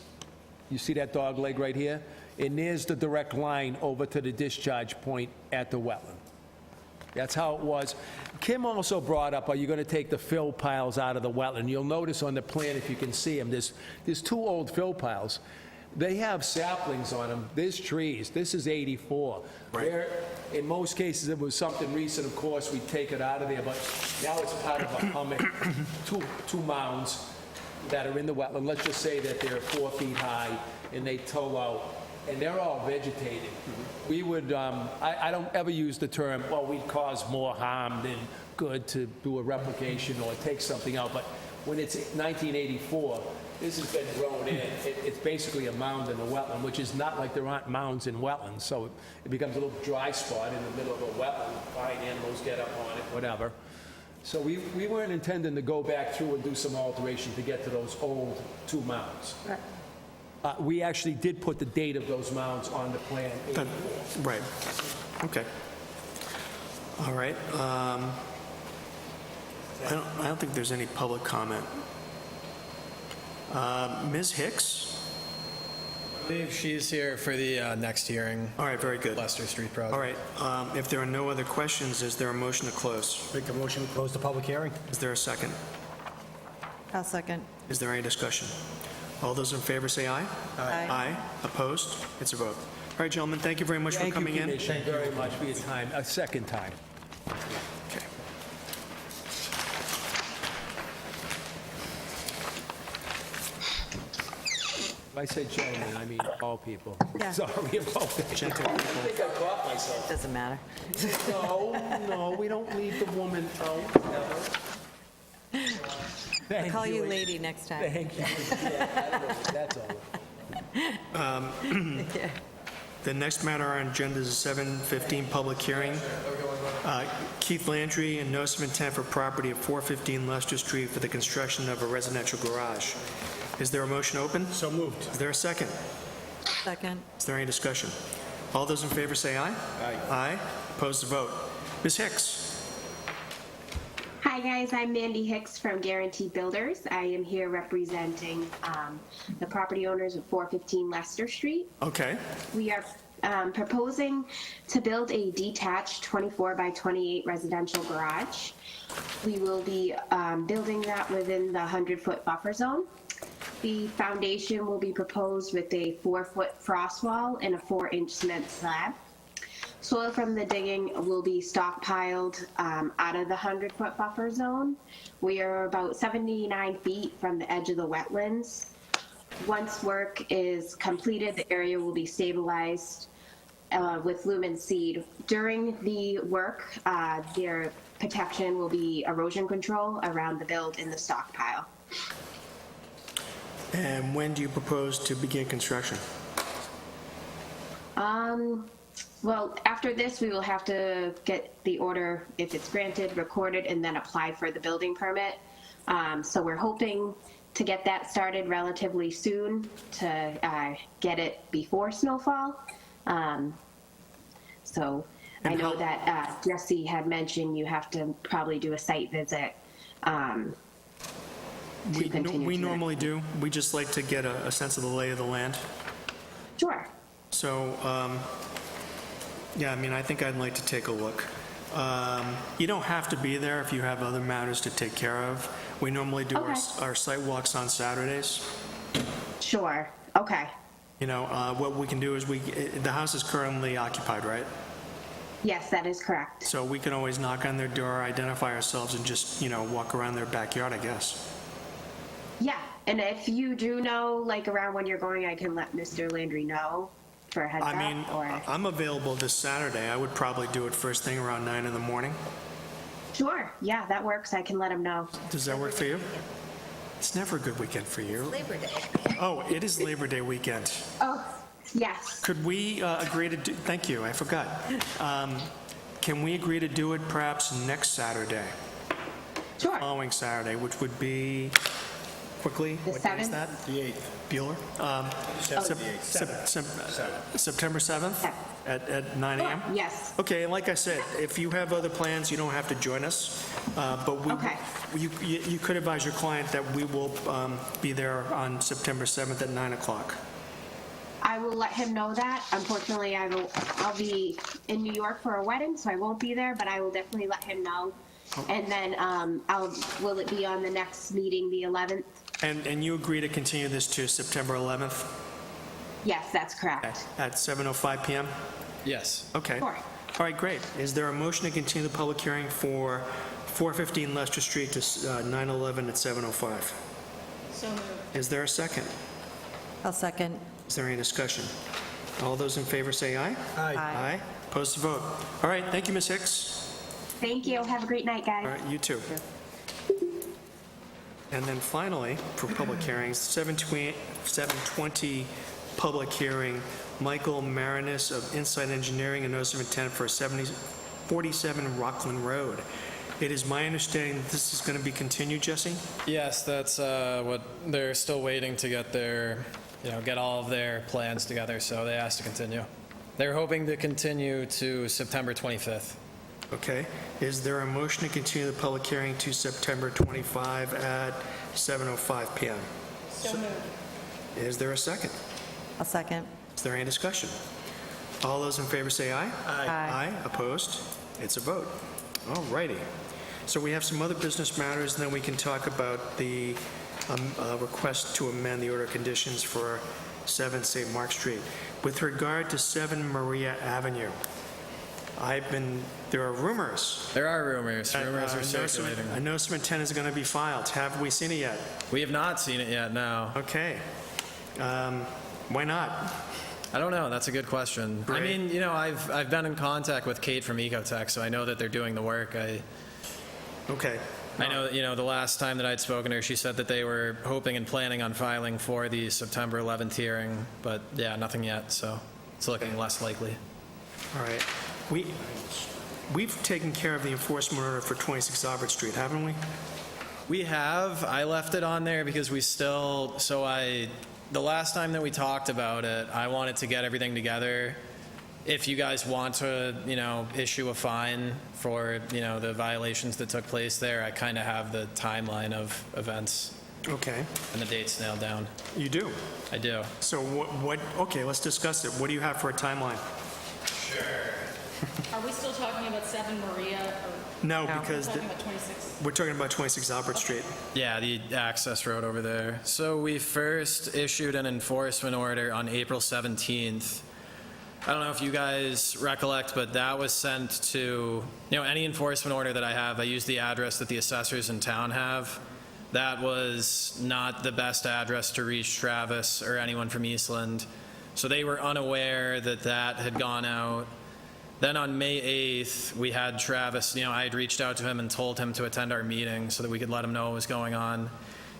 Speaker 1: You see that dog leg right here? And there's the direct line over to the discharge point at the wetland. That's how it was. Kim also brought up, are you going to take the fill piles out of the wetland? You'll notice on the plan, if you can see them, there's two old fill piles. They have saplings on them. There's trees. This is 84. Where, in most cases, it was something recent, of course, we'd take it out of there, but now it's part of a hummock, two mounds that are in the wetland. Let's just say that they're 4 feet high, and they toe out, and they're all vegetated. We would, I don't ever use the term, well, we'd cause more harm than good to do a replication or take something out, but when it's 1984, this has been grown in. It's basically a mound in the wetland, which is not like there aren't mounds in wetlands, so it becomes a little dry spot in the middle of a wetland. Fine, animals get up on it, whatever. So we weren't intending to go back through and do some alteration to get to those old two mounds. We actually did put the date of those mounds on the plan.
Speaker 3: Right. Okay. All right. I don't think there's any public comment. Ms. Hicks?
Speaker 10: I believe she's here for the next hearing,
Speaker 3: All right, very good.
Speaker 10: Leicester Street project.
Speaker 3: All right, if there are no other questions, is there a motion to close?
Speaker 12: Make a motion to close the public hearing?
Speaker 3: Is there a second?
Speaker 4: I'll second.
Speaker 3: Is there any discussion? All those in favor say aye.
Speaker 4: Aye.
Speaker 3: Aye. Opposed? It's a vote. All right, gentlemen, thank you very much for coming in.
Speaker 1: Thank you, Commissioner, very much for your time, a second time.
Speaker 3: Okay.
Speaker 1: If I say gentlemen, I mean all people.
Speaker 4: Yeah.
Speaker 1: Sorry about that.
Speaker 3: Gentle
Speaker 1: I think I caught myself.
Speaker 4: Doesn't matter.
Speaker 1: No, we don't leave the woman out, ever. Thank
Speaker 4: Call you
Speaker 1: you.
Speaker 4: lady next time.
Speaker 1: Thank you. Yeah, I don't know if that's all.
Speaker 3: The next matter on agenda is a 7:15 public hearing. Keith Landry, and notice of intent for property at 415 Leicester Street for the construction of a residential garage. Is there a motion open?
Speaker 12: So moved.
Speaker 3: Is there a second?
Speaker 4: Second.
Speaker 3: Is there any discussion? All those in favor say aye. Aye. Aye. Opposed to vote. Ms. Hicks?
Speaker 13: Hi, guys. I'm Mandy Hicks from Guaranteed Builders. I am here representing the property owners of 415 Leicester Street.
Speaker 3: Okay.
Speaker 13: We are proposing to build a detached 24 by 28 residential garage. We will be building that within the 100-foot buffer zone. The foundation will be proposed with a 4-foot frost wall and a 4-inch cement slab. Soil from the digging will be stockpiled out of the 100-foot buffer zone. We are about 79 feet from the edge of the wetlands. Once work is completed, the area will be stabilized with lumen seed. During the work, their protection will be erosion control around the build in the stockpile.
Speaker 3: And when do you propose to begin construction?
Speaker 13: Well, after this, we will have to get the order, if it's granted, recorded, and then apply for the building permit. So we're hoping to get that started relatively soon to get it before snowfall. So I know that Jesse had mentioned you have to probably do a site visit to continue.
Speaker 3: We
Speaker 13: to that.
Speaker 3: normally do. We just like to get a sense of the lay of the land.
Speaker 13: Sure.
Speaker 3: So, yeah, I mean, I think I'd like to take a look. You don't have to be there if you have other matters to take care of. We normally do our site walks on Saturdays.
Speaker 13: Sure. Okay.
Speaker 3: You know, what we can do is the house is currently occupied, right?
Speaker 13: Yes, that is correct.
Speaker 3: So we can always knock on their door, identify ourselves, and just, you know, walk around their backyard, I guess.
Speaker 13: Yeah, and if you do know, like around when you're going, I can let Mr. Landry know for a heads up.
Speaker 3: I mean,
Speaker 13: or...
Speaker 3: I'm available this Saturday. I would probably do it first thing around 9 in the morning.
Speaker 13: Sure, yeah, that works. I can let him know.
Speaker 3: Does that work for you? It's never a good weekend for you.
Speaker 4: Labor Day.
Speaker 3: Oh, it is Labor Day weekend.
Speaker 13: Oh, yes.
Speaker 3: Could we agree to do, thank you, I forgot. Can we agree to do it perhaps next Saturday?
Speaker 13: Sure.
Speaker 3: following Saturday, which would be, quickly,
Speaker 13: The
Speaker 3: what day is
Speaker 13: 7th?
Speaker 3: that?
Speaker 6: The 8th.
Speaker 3: Bueller? September 7th
Speaker 13: Yeah.
Speaker 3: at 9 a.m.?
Speaker 13: Yes.
Speaker 3: Okay, and like I said, if you have other plans, you don't have to join us, but
Speaker 13: Okay.
Speaker 3: you could advise your client that we will be there on September 7th at 9 o'clock.
Speaker 13: I will let him know that. Unfortunately, I'll be in New York for a wedding, so I won't be there, but I will definitely let him know. And then will it be on the next meeting, the 11th?
Speaker 3: And you agree to continue this to September 11th
Speaker 13: Yes, that's correct.
Speaker 3: at 7:05 PM?
Speaker 10: Yes.
Speaker 3: Okay.
Speaker 13: Sure.
Speaker 3: All right, great. Is there a motion to continue the public hearing for 415 Leicester Street to 9/11 at 7:05?
Speaker 11: So moved.
Speaker 3: Is there a second?
Speaker 4: I'll second.
Speaker 3: Is there any discussion? All those in favor say aye.
Speaker 4: Aye.
Speaker 3: Aye. Opposed to vote. All right, thank you, Ms. Hicks.
Speaker 13: Thank you. Have a great night, guys.
Speaker 3: All right, you too. And then finally, for public hearings, 720 public hearing, Michael Marinus of Insight Engineering, a notice of intent for 47 Rockland Road. It is my understanding that this is going to be continued, Jesse?
Speaker 10: Yes, that's what they're still waiting to get get all of their plans together, so they asked to continue. They're hoping to continue to September 25th.
Speaker 3: Okay. Is there a motion to continue the public hearing to September 25 at 7:05 PM?
Speaker 11: So moved.
Speaker 3: Is there a second?
Speaker 4: I'll second.
Speaker 3: Is there any discussion? All those in favor say aye.
Speaker 4: Aye.
Speaker 3: Aye. Opposed? It's a vote. All righty. So we have some other business matters, and then we can talk about the request to amend the order of conditions for 7 St. Mark Street. With regard to 7 Maria Avenue, there are rumors.
Speaker 10: There are rumors.
Speaker 3: that,
Speaker 10: Rumors are
Speaker 3: a notice of-
Speaker 10: circulating.
Speaker 3: A notice of intent is going to be filed. Have we seen it yet?
Speaker 10: We have not seen it yet, no.
Speaker 3: Okay. Why not?
Speaker 10: I don't know. That's a good question. I
Speaker 3: Great.
Speaker 10: mean, I've been in contact with Kate from Ecotech, so I know that they're doing the work.
Speaker 3: Okay.
Speaker 10: I know that, the last time that I'd spoken to her, she said that they were hoping and planning on filing for the September 11th hearing, but yeah, nothing yet, so it's looking less likely.
Speaker 3: All right. We've taken care of the enforcement order for 26 Albert Street, haven't we?
Speaker 10: We have. I left it on there because the last time that we talked about it, I wanted to get everything together. If you guys want to, issue a fine for, the violations that took place there, I kind of have the timeline of events
Speaker 3: Okay.
Speaker 10: and the dates nailed down.
Speaker 3: You do?
Speaker 10: I do.
Speaker 3: So okay, let's discuss it. What do you have for a timeline?
Speaker 11: Are we still talking about 7 Maria, or
Speaker 3: No,
Speaker 11: we're
Speaker 3: because
Speaker 11: talking about 26?
Speaker 3: we're talking about 26 Albert Street.
Speaker 10: Yeah, the access road over there. So we first issued an enforcement order on April 17th. I don't know if you guys recollect, but that was sent to, any enforcement order that I have, I use the address that the assessors in town have. That was not the best address to reach Travis or anyone from Eastland. So they were unaware that that had gone out. Then on May 8th, we had Travis, I had reached out to him and told him to attend our meeting so that we could let him know what was going on.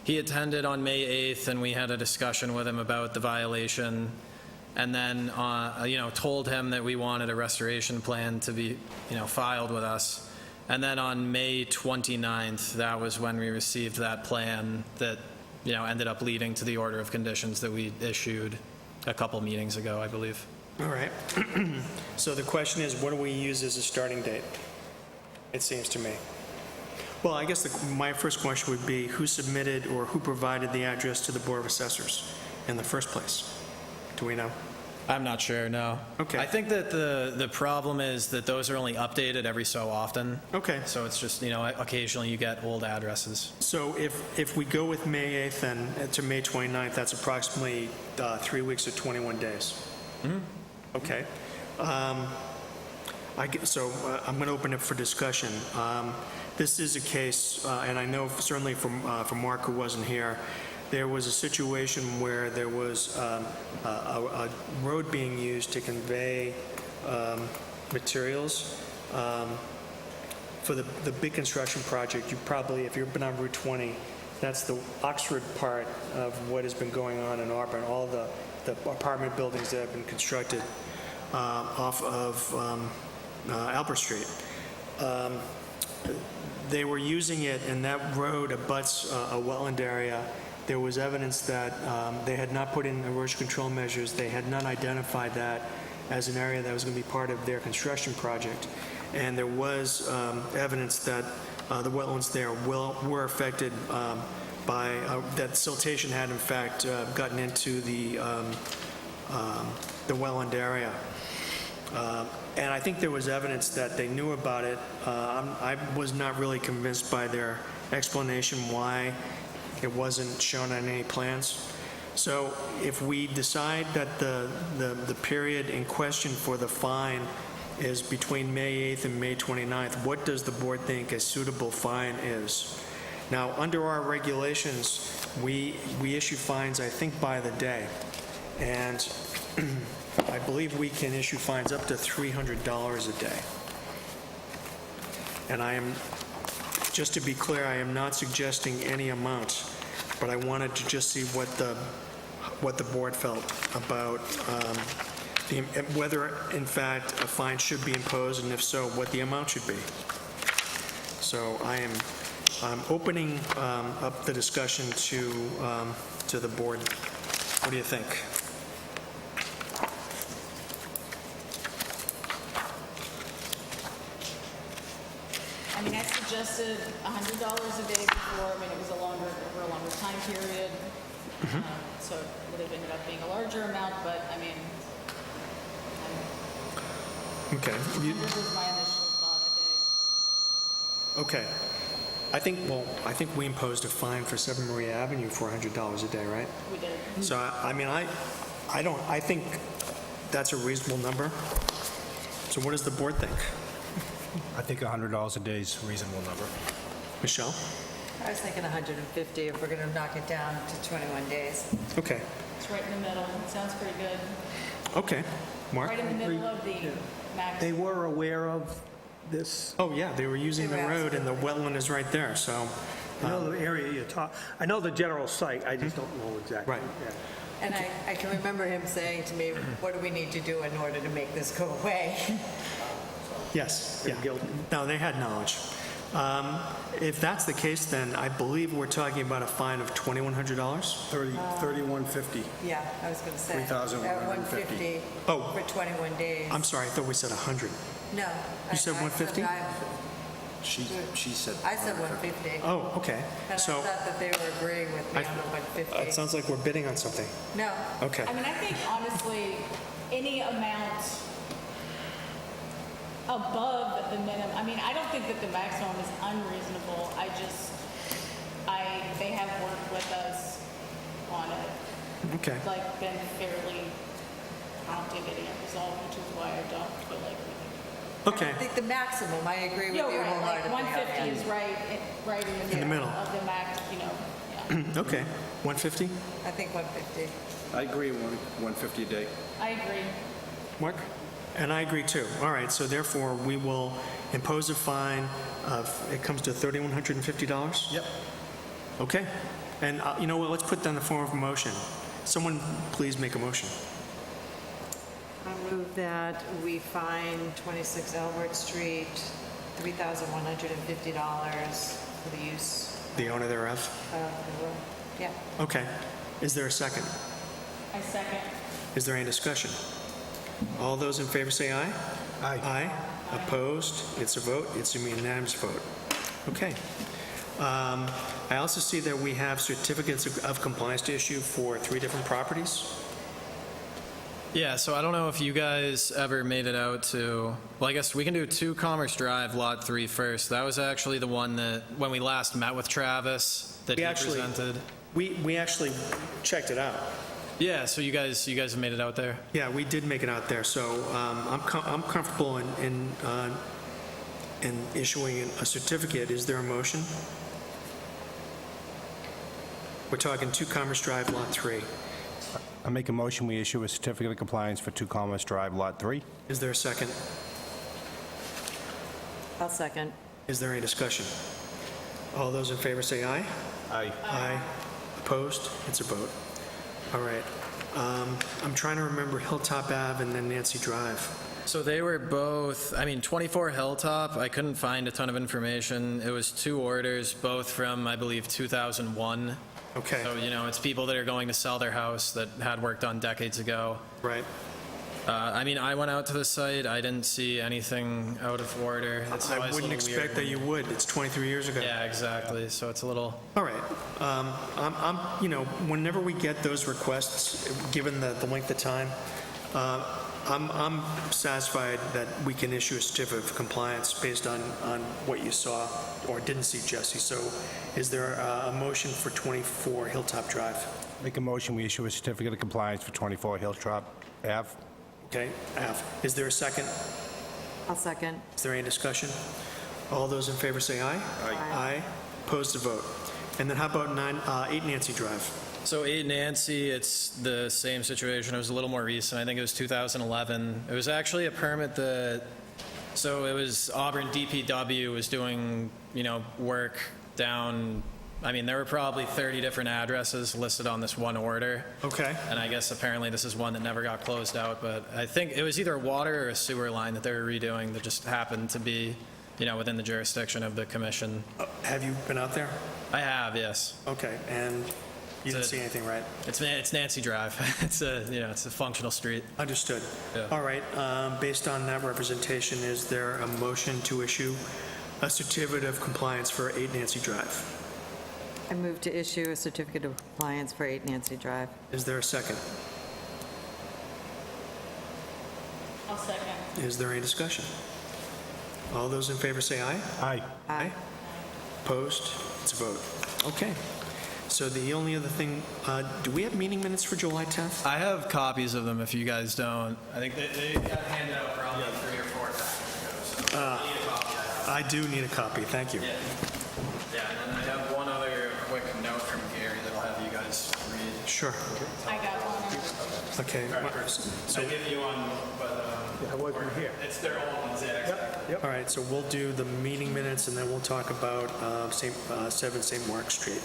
Speaker 10: He attended on May 8th, and we had a discussion with him about the violation, and then, told him that we wanted a restoration plan to be, filed with us. And then on May 29th, that was when we received that plan that, ended up leading to the order of conditions that we issued a couple meetings ago, I believe.
Speaker 3: All right. So the question is, what do we use as a starting date? It seems to me. Well, I guess my first question would be, who submitted or who provided the address to the Board of Assessors in the first place? Do we know?
Speaker 10: I'm not sure, no.
Speaker 3: Okay.
Speaker 10: I think that the problem is that those are only updated every so often.
Speaker 3: Okay.
Speaker 10: So it's just, occasionally you get old addresses.
Speaker 3: So if we go with May 8th and to May 29th, that's approximately 3 weeks or 21 days.
Speaker 10: Mm-hmm.
Speaker 3: Okay. So I'm going to open it for discussion. This is a case, and I know certainly from Mark, who wasn't here, there was a situation where there was a road being used to convey materials for the big construction project. You probably, if you've been on Route 20, that's the Oxford part of what has been going on in Auburn, all the apartment buildings that have been constructed off of Albert Street. they were using it, and that road abuts a wetland area. There was evidence that they had not put in erosion control measures. They had not identified that as an area that was going to be part of their construction project. And there was evidence that the wetlands there were affected by, that siltation had in fact gotten into the wetland area. And I think there was evidence that they knew about it. I was not really convinced by their explanation why it wasn't shown on any plans. So if we decide that the period in question for the fine is between May 8th and May 29th, what does the board think a suitable fine is? Now, under our regulations, we issue fines, I think, by the day. And I believe we can issue fines up to $300 a day. And I am, just to be clear, I am not suggesting any amount, but I wanted to just see what the board felt about whether, in fact, a fine should be imposed, and if so, what the amount should be. So I'm opening up the discussion to the board. What do you think?
Speaker 11: I mean, I suggested $100 a day before. I mean, it was over a longer time period. So it would have ended up being a larger amount, but I mean,
Speaker 3: Okay.
Speaker 11: 100 was my initial thought a day.
Speaker 3: Okay. I think we imposed a fine for 7 Maria Avenue for $100 a day, right?
Speaker 11: We did.
Speaker 3: So, I mean, I think that's a reasonable number. So what does the board think?
Speaker 6: I think $100 a day is a reasonable number.
Speaker 3: Michelle?
Speaker 4: I was thinking 150 if we're going to knock it down to 21 days.
Speaker 3: Okay.
Speaker 11: It's right in the middle. It sounds pretty good.
Speaker 3: Okay. Mark?
Speaker 11: Right in the middle of the max.
Speaker 12: They were aware of this.
Speaker 3: Oh, yeah, they were using the
Speaker 4: They were
Speaker 3: road, and the wetland is right there, so,
Speaker 12: I know the area you're talking, I know the general site, I just don't know exactly.
Speaker 3: Right.
Speaker 12: Yeah.
Speaker 4: And I can remember him saying to me, what do we need to do in order to make this go away?
Speaker 3: yes,
Speaker 12: They're
Speaker 3: yeah.
Speaker 12: guilty.
Speaker 3: No, they had knowledge. If that's the case, then I believe we're talking about a fine of $2,100?
Speaker 12: $31.50.
Speaker 4: Yeah, I was going to say.
Speaker 12: 3,150.
Speaker 4: At 150
Speaker 3: Oh.
Speaker 4: for 21 days.
Speaker 3: I'm sorry, I thought we said 100.
Speaker 4: No.
Speaker 3: You said 150?
Speaker 12: She said.
Speaker 4: I said 150.
Speaker 3: Oh, okay.
Speaker 4: And I
Speaker 3: So,
Speaker 4: thought that they were agreeing with me on the 150.
Speaker 3: it sounds like we're bidding on something.
Speaker 4: No.
Speaker 3: Okay.
Speaker 11: I mean, I think honestly, any amount above the minimum, I mean, I don't think that the maximum is unreasonable. They have worked with us on it,
Speaker 3: Okay.
Speaker 11: like been fairly prompt in getting it resolved, which is why I don't feel like we
Speaker 3: Okay.
Speaker 4: I think the maximum, I agree with you
Speaker 11: You're right,
Speaker 4: wholeheartedly.
Speaker 11: like
Speaker 4: on
Speaker 11: 150
Speaker 4: that.
Speaker 11: is right in the
Speaker 3: middle.
Speaker 11: of the max, yeah.
Speaker 3: Okay. 150?
Speaker 4: I think 150.
Speaker 6: I agree, 150 a day.
Speaker 11: I agree.
Speaker 3: Mark? And I agree too. All right, so therefore, we will impose a fine of, it comes to $3,150?
Speaker 6: Yep.
Speaker 3: Okay. And you know what, let's put that in the form of a motion. Someone please make a motion.
Speaker 4: I move that we fine 26 Albert Street, $3,150 for the use
Speaker 3: The owner thereof?
Speaker 4: of the road. Yeah.
Speaker 3: Okay. Is there a second?
Speaker 11: I second.
Speaker 3: Is there any discussion? All those in favor say aye.
Speaker 6: Aye.
Speaker 3: Aye. Opposed? It's a vote. It's a unanimous vote. Okay. I also see that we have certificates of compliance to issue for 3 different properties.
Speaker 10: Yeah, so I don't know if you guys ever made it out to, well, I guess we can do 2 Commerce Drive, Lot 3 first. That was actually the one that, when we last met with Travis, that
Speaker 3: We
Speaker 10: he
Speaker 3: actually-
Speaker 10: presented.
Speaker 3: We actually checked it out.
Speaker 10: Yeah, so you guys have made it out there?
Speaker 3: Yeah, we did make it out there, so I'm comfortable in issuing a certificate. Is there a motion? We're talking 2 Commerce Drive, Lot 3.
Speaker 6: I make a motion, we issue a certificate of compliance for 2 Commerce Drive, Lot 3.
Speaker 3: Is there a second?
Speaker 4: I'll second.
Speaker 3: Is there any discussion? All those in favor say aye.
Speaker 6: Aye.
Speaker 3: Aye. Opposed? It's a vote. All right. I'm trying to remember Hilltop Ave and then Nancy Drive.
Speaker 10: So they were both, 24 Hilltop, I couldn't find a ton of information. It was 2 orders, both from, I believe, 2001.
Speaker 3: Okay,
Speaker 10: So, it's people that are going to sell their house that had work done decades ago.
Speaker 3: right.
Speaker 10: I went out to the site, I didn't see anything out of order. It's
Speaker 3: I
Speaker 10: always a
Speaker 3: wouldn't
Speaker 10: little
Speaker 3: expect that
Speaker 10: weird.
Speaker 3: you would. It's 23 years ago.
Speaker 10: Yeah, exactly, so it's a little,
Speaker 3: All right. Whenever we get those requests, given the length of time, I'm satisfied that we can issue a certificate of compliance based on what you saw or didn't see, Jesse. So is there a motion for 24 Hilltop Drive?
Speaker 14: Make a motion, we issue a certificate of compliance for 24 Hilltop Ave.
Speaker 3: Okay, F. Is there a second?
Speaker 4: I'll second.
Speaker 3: Is there any discussion? All those in favor say aye. Aye. Opposed to vote. And then how about 8 Nancy Drive?
Speaker 10: So 8 Nancy, it's the same situation. It was a little more recent. I think it was 2011. It was actually a permit so it was Auburn DPW was doing, work down, there were probably 30 different addresses listed on this one order.
Speaker 3: Okay.
Speaker 10: And I guess apparently this is one that never got closed out, but I think it was either a water or a sewer line that they were redoing that just happened to be, within the jurisdiction of the commission.
Speaker 3: Have you been out there?
Speaker 10: I have, yes.
Speaker 3: Okay, and you didn't
Speaker 10: It's a-
Speaker 3: see anything, right?
Speaker 10: It's Nancy Drive. It's a functional street.
Speaker 3: Understood.
Speaker 10: Yeah.
Speaker 3: All right, based on that representation, is there a motion to issue a certificate of compliance for 8 Nancy Drive?
Speaker 4: I move to issue a certificate of compliance for 8 Nancy Drive.
Speaker 3: Is there a second?
Speaker 11: I'll second.
Speaker 3: Is there any discussion? All those in favor say aye.
Speaker 14: Aye.
Speaker 3: Aye. Opposed? It's a vote. Okay. So the only other thing, do we have meeting minutes for July 10th?
Speaker 10: I have copies of them if you guys don't. I think they got handed out probably 3 or 4 packages ago, so if you need a copy, I have.
Speaker 3: I do need a copy, thank you.
Speaker 10: Yeah, and then I have one other quick note from Gary that I'll have you guys read.
Speaker 3: Sure.
Speaker 11: I got one.
Speaker 3: Okay.
Speaker 10: So I'll give you one, but
Speaker 14: I wasn't here.
Speaker 10: it's their own ones, yeah, exactly.
Speaker 3: All right, so we'll do the meeting minutes, and then we'll talk about 7 St. Mark Street.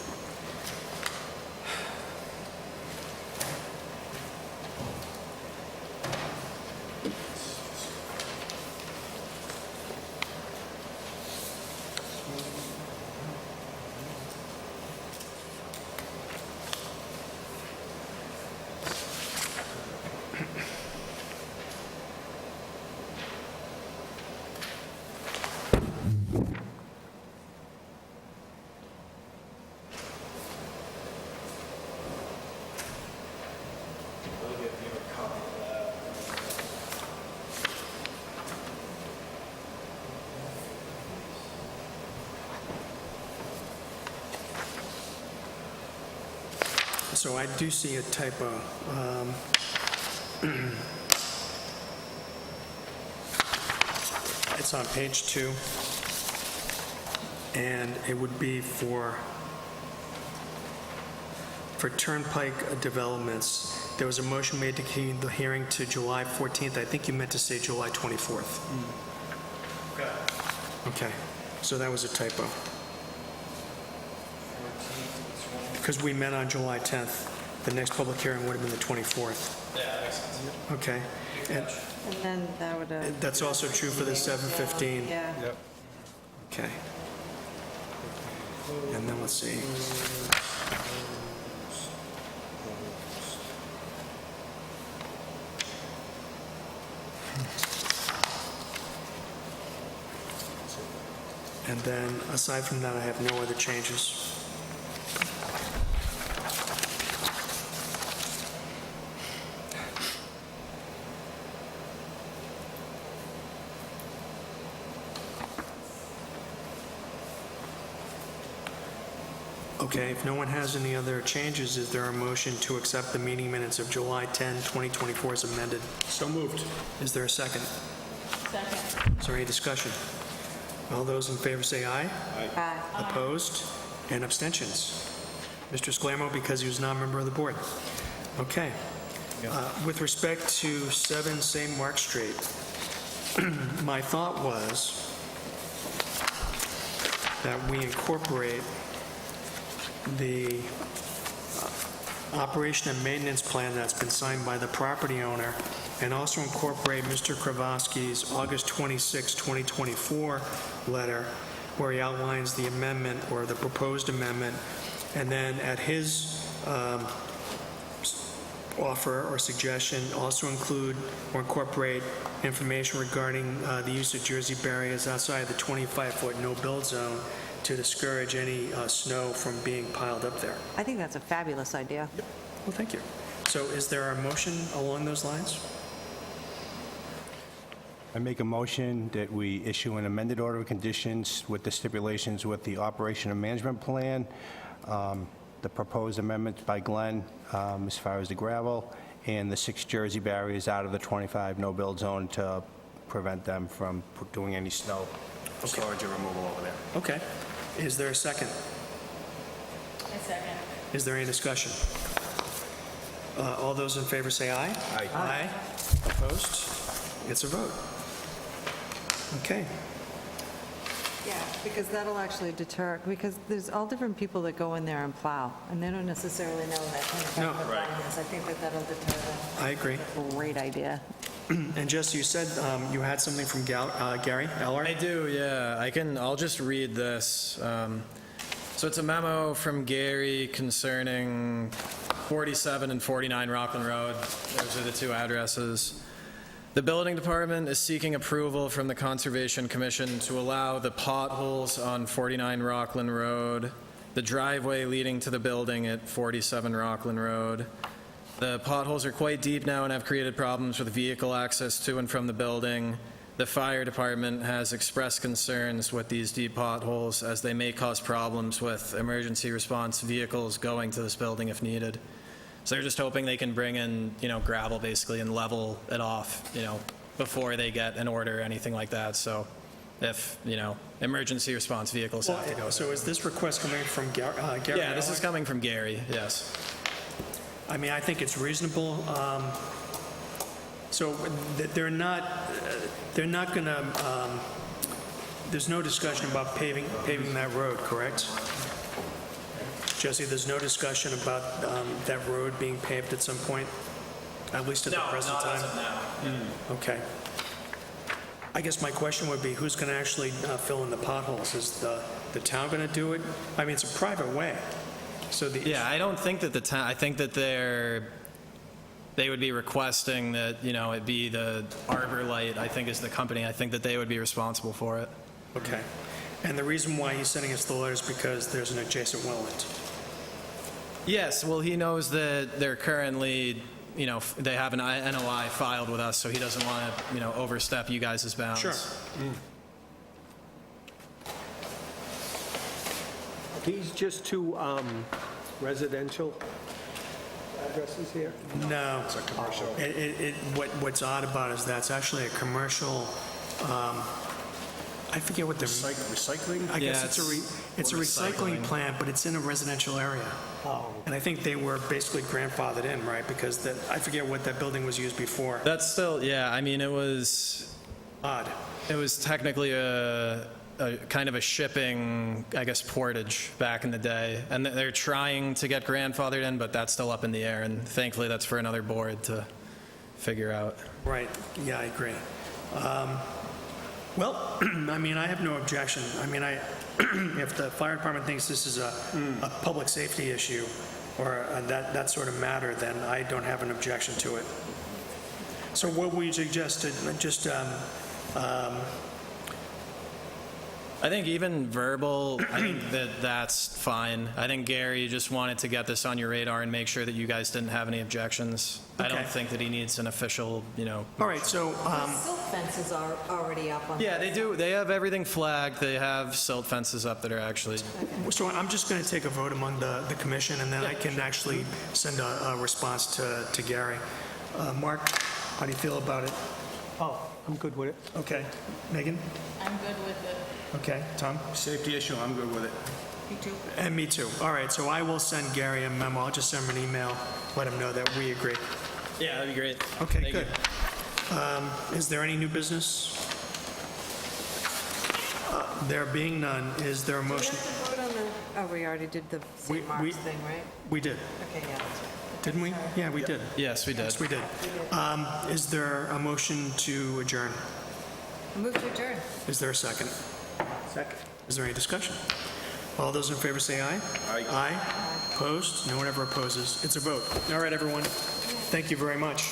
Speaker 3: So I do see a typo. It's on page 2, and it would be for Turnpike Developments. There was a motion made to keep the hearing to July 14th. I think you meant to say July 24th. Okay, so that was a typo. Because we met on July 10th. The next public hearing would have been the 24th.
Speaker 10: Yeah, that makes sense.
Speaker 3: Okay. And
Speaker 4: And then that would have...
Speaker 3: that's also true for the 7:15.
Speaker 4: Yeah.
Speaker 3: Okay. And then let's see. And then, aside from that, I have no other changes. Okay, if no one has any other changes, is there a motion to accept the meeting minutes of July 10, 2024 as amended?
Speaker 14: So moved.
Speaker 3: Is there a second?
Speaker 11: Second.
Speaker 3: Is there any discussion? All those in favor say aye.
Speaker 4: Aye.
Speaker 3: Opposed? And abstentions? Mr. Sclarmo, because he was not a member of the board. Okay. With respect to 7 St. Mark Street, my thought was that we incorporate the operation and maintenance plan that's been signed by the property owner and also incorporate Mr. Kravosky's August 26, 2024 letter, where he outlines the amendment or the proposed amendment, and then at his offer or suggestion, also include or incorporate information regarding the use of Jersey barriers outside the 25-foot no-build zone to discourage any snow from being piled up there.
Speaker 4: I think that's a fabulous idea.
Speaker 3: Well, thank you. So is there a motion along those lines?
Speaker 14: I make a motion that we issue an amended order of conditions with the stipulations with the operation and management plan, the proposed amendments by Glenn as far as the gravel, and the 6 Jersey barriers out of the 25 no-build zone to prevent them from doing any snow storage or removal over there.
Speaker 3: Okay. Is there a second?
Speaker 11: A second.
Speaker 3: Is there any discussion? All those in favor say aye.
Speaker 14: Aye.
Speaker 3: Aye. Opposed? It's a vote. Okay.
Speaker 4: Yeah, because that'll actually deter, because there's all different people that go in there and plow, and they don't necessarily know that kind of stuff.
Speaker 3: No.
Speaker 4: what plowing is. I think that'll deter them.
Speaker 3: I agree.
Speaker 4: Great idea.
Speaker 3: And Jesse, you said you had something from Gary Eller?
Speaker 10: I do, yeah. I'll just read this. So it's a memo from Gary concerning 47 and 49 Rockland Road. Those are the 2 addresses. The building department is seeking approval from the Conservation Commission to allow the potholes on 49 Rockland Road, the driveway leading to the building at 47 Rockland Road. The potholes are quite deep now and have created problems with vehicle access to and from the building. The fire department has expressed concerns with these deep potholes as they may cause problems with emergency response vehicles going to this building if needed. So they're just hoping they can bring in, gravel basically and level it off, before they get an order or anything like that. So if, emergency response vehicles have to go.
Speaker 3: So is this request coming from Gary
Speaker 10: Yeah, this
Speaker 3: Eller?
Speaker 10: is coming from Gary, yes.
Speaker 3: I mean, I think it's reasonable. So they're not going to, there's no discussion about paving that road, correct? Jesse, there's no discussion about that road being paved at some point, at least at the present time?
Speaker 10: No, not as of now.
Speaker 3: Okay. I guess my question would be, who's going to actually fill in the potholes? Is the town going to do it? I mean, it's a private way, so the...
Speaker 10: Yeah, I don't think that the town, I think that they would be requesting that, it be the Arbor Light, I think is the company. I think that they would be responsible for it.
Speaker 3: Okay. And the reason why he's sending us the letter is because there's an adjacent wetland.
Speaker 10: Yes, well, he knows that they're currently, they have an NOI filed with us, so he doesn't want to, overstep you guys' bounds.
Speaker 3: Sure.
Speaker 15: These just 2 residential addresses here?
Speaker 3: No. It's a commercial. What's odd about it is that's actually a commercial, I forget what the...
Speaker 15: Recycling?
Speaker 3: I guess
Speaker 10: Yeah,
Speaker 3: it's a recycling plant, but it's in a residential area.
Speaker 15: Oh.
Speaker 3: And I think they were basically grandfathered in, right? Because I forget what that building was used before.
Speaker 10: That's still, yeah, I mean, it was
Speaker 3: Odd.
Speaker 10: technically a kind of a shipping, I guess, portage back in the day. And they're trying to get grandfathered in, but that's still up in the air. And thankfully, that's for another board to figure out.
Speaker 3: Right, yeah, I agree. Well, I mean, I have no objection. I mean, if the fire department thinks this is a public safety issue or that sort of matter, then I don't have an objection to it. So what we suggested, just,
Speaker 10: I think even verbal, I think that's fine. I think Gary just wanted to get this on your radar and make sure that you guys didn't have any objections. I
Speaker 3: Okay.
Speaker 10: don't think that he needs an official,
Speaker 3: all right, so,
Speaker 4: Silt fences are already up on.
Speaker 10: Yeah, they do. They have everything flagged. They have silt fences up that are actually.
Speaker 3: so I'm just going to take a vote among the commission, and then I can actually send a response to Gary. Mark, how do you feel about it?
Speaker 15: Oh, I'm good with it.
Speaker 3: Okay. Megan?
Speaker 11: I'm good with it.
Speaker 3: Okay. Tom?
Speaker 14: Safety issue, I'm good with it.
Speaker 4: Me too.
Speaker 3: And me too. All right, so I will send Gary a memo. I'll just send him an email, let him know that we agree.
Speaker 10: Yeah, that'd be great.
Speaker 3: Okay,
Speaker 10: Thank
Speaker 3: good. Is there any new business? There being none, is there a
Speaker 4: Do we
Speaker 3: motion?
Speaker 4: have to vote on the, oh, we already did the
Speaker 3: We-
Speaker 4: St. Mark's
Speaker 3: we-
Speaker 4: thing, right?
Speaker 3: We did.
Speaker 4: Okay, yeah, that's right.
Speaker 3: Didn't we? Yeah, we did.
Speaker 10: Yes, we did.
Speaker 3: Yes, we did. Is there a motion to adjourn?
Speaker 4: Move to adjourn.
Speaker 3: Is there a second?
Speaker 15: Second.
Speaker 3: Is there any discussion? All those in favor say aye. Aye. Aye. Opposed? No one ever opposes. It's a vote. All right, everyone. Thank you very much.